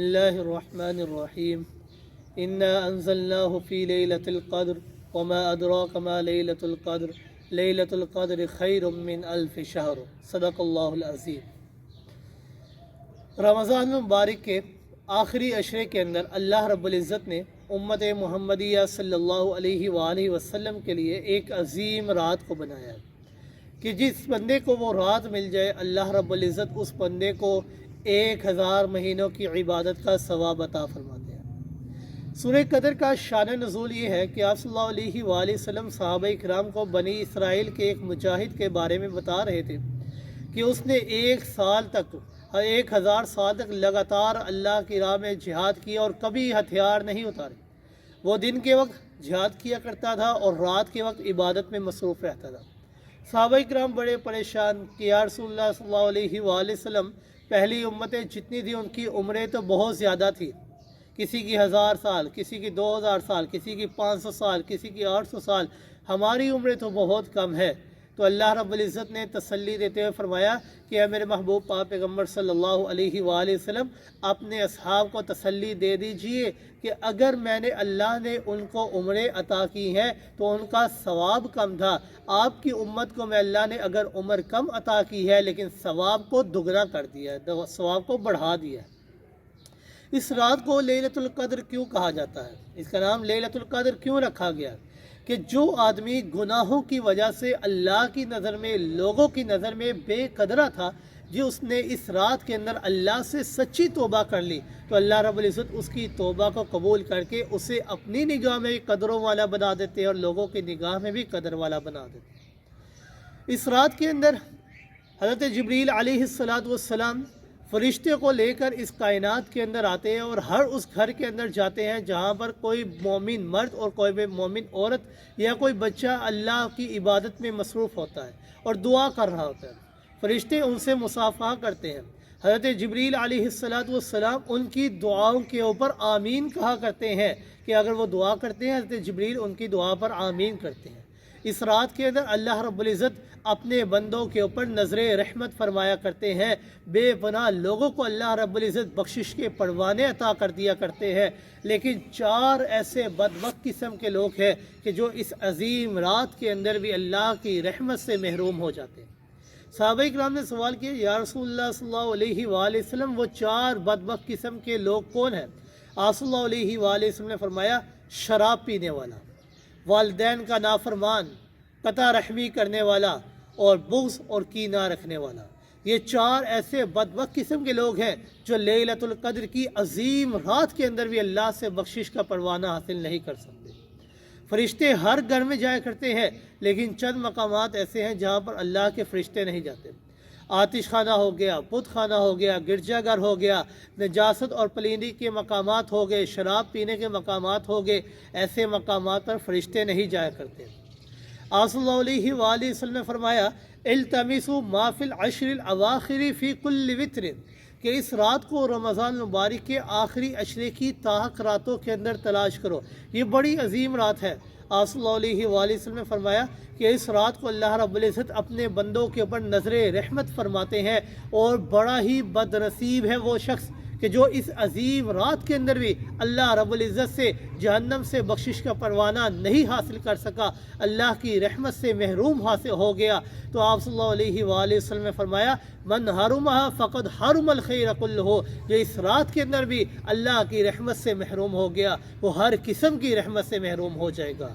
اللہ الرحمن الرحیم انا انزلناه فی لیلۃ القدر وما ادراک ما لیلۃ القدر لیلۃ القدر خیر من الف شہر صدق اللہ العظیم۔ رمضان مبارک کے آخری عشرے کے اندر اللہ رب العزت نے امت محمدیہ صلی اللہ علیہ وآلہ وسلم کے لیے ایک عظیم رات کو بنایا ہے کہ جس بندے کو وہ رات مل جائے اللہ رب العزت اس بندے کو 1000 مہینوں کی عبادت کا ثواب عطا فرماتے ہیں۔ سورہ قدر کا شان نزول یہ ہے کہ آپ صلی اللہ علیہ وآلہ وسلم صحابہ کرام کو بنی اسرائیل کے ایک مجاہد کے بارے میں بتا رہے تھے کہ اس نے 1000 سال تک لگاتار اللہ کی راہ میں جہاد کیا اور کبھی ہتھیار نہیں اتارے۔ وہ دن کے وقت جہاد کیا کرتا تھا اور رات کے وقت عبادت میں مصروف رہتا تھا۔ صحابہ کرام بڑے پریشان کہ یا رسول اللہ صلی اللہ علیہ وآلہ وسلم، پہلی امتیں جتنی تھی ان کی عمریں تو بہت زیادہ تھی، کسی کی 1000 سال، کسی کی 2000 سال، کسی کی 500 سال، کسی کی 800 سال، ہماری عمریں تو بہت کم ہے۔ تو اللہ رب العزت نے تسلی دیتے ہوئے فرمایا کہ اے میرے محبوب پاک پیغمبر صلی اللہ علیہ وآلہ وسلم، اپنے اصحاب کو تسلی دے دیجئے کہ اگر میں نے اللہ نے ان کو عمریں عطا کی ہیں تو ان کا ثواب کم تھا، آپ کی امت کو میں اللہ نے اگر عمر کم عطا کی ہے لیکن ثواب کو دگنا کر دیا ہے، ثواب کو بڑھا دیا ہے۔ اس رات کو لیلۃ القدر کیوں کہا جاتا ہے؟ اس کا نام لیلۃ القدر کیوں رکھا گیا کہ جو آدمی گناہوں کی وجہ سے اللہ کی نظر میں، لوگوں کی نظر میں بے قدرہ تھا، جو اس نے اس رات کے اندر اللہ سے سچی توبہ کر لی تو اللہ رب العزت اس کی توبہ کو قبول کر کے اسے اپنی نگاہ میں قدروں والا بنا دیتے اور لوگوں کی نگاہ میں بھی قدر والا بنا دیتے۔ اس رات کے اندر حضرت جبریل علیہ السلام فرشتے کو لے کر اس کائنات کے اندر آتے ہیں اور ہر اس گھر کے اندر جاتے ہیں جہاں پر کوئی مومن مرد اور کوئی مومن عورت یا کوئی بچہ اللہ کی عبادت میں مصروف ہوتا ہے اور دعا کر رہا ہوتا ہے۔ فرشتے ان سے مصافحہ کرتے ہیں۔ حضرت جبریل علیہ السلام ان کی دعاؤں کے اوپر آمین کہا کرتے ہیں کہ اگر وہ دعا کرتے ہیں حضرت جبریل ان کی دعا پر آمین کرتے ہیں۔ اس رات کے اندر اللہ رب العزت اپنے بندوں کے اوپر نظر رحمت فرمایا کرتے ہیں۔ بے پناہ لوگوں کو اللہ رب العزت بخشش کے پروانے عطا کر دیا کرتے ہیں، لیکن 4 ایسے بدبخت قسم کے لوگ ہیں کہ جو اس عظیم رات کے اندر بھی اللہ کی رحمت سے محروم ہو جاتے ہیں۔ صحابہ کرام نے سوال کیا یا رسول اللہ صلی اللہ علیہ وآلہ وسلم وہ 4 بدبخت قسم کے لوگ کون ہیں؟ آپ صلی اللہ علیہ وآلہ وسلم نے فرمایا شراب پینے والا، والدین کا نافرمان، قطع رحمی کرنے والا اور بغض اور کینہ رکھنے والا۔ یہ 4 ایسے بدبخت قسم کے لوگ ہیں جو لیلۃ القدر کی عظیم رات کے اندر بھی اللہ سے بخشش کا پروانہ حاصل نہیں کر سکتے۔ فرشتے ہر گھر میں جایا کرتے ہیں لیکن چند مقامات ایسے ہیں جہاں پر اللہ کے فرشتے نہیں جاتے۔ آتش خانہ ہو گیا، بت خانہ ہو گیا، گرجا گھر ہو گیا، نجاست اور پلیندی کے مقامات ہو گئے، شراب پینے کے مقامات ہو گئے، ایسے مقامات پر فرشتے نہیں جایا کرتے۔ آپ صلی اللہ علیہ وآلہ وسلم نے فرمایا التمسوا ما فی العشر الاواخر فی کل وتر، کہ اس رات کو رمضان مبارک کے آخری عشرے کی تاحق راتوں کے اندر تلاش کرو، یہ بڑی عظیم رات ہے۔ آپ صلی اللہ علیہ وآلہ وسلم نے فرمایا کہ اس رات کو اللہ رب العزت اپنے بندوں کے اوپر نظر رحمت فرماتے ہیں، اور بڑا ہی بد نصیب ہے وہ شخص کہ جو اس عظیم رات کے اندر بھی اللہ رب العزت سے جہنم سے بخشش کا پروانہ نہیں حاصل کر سکا، اللہ کی رحمت سے محروم حاصل ہو گیا۔ تو آپ صلی اللہ علیہ وآلہ وسلم نے فرمایا من حرمہا فقد حرم الخیر کلہ، جو اس رات کے اندر بھی اللہ کی رحمت سے محروم ہو گیا وہ ہر قسم کی رحمت سے محروم ہو جائے گا۔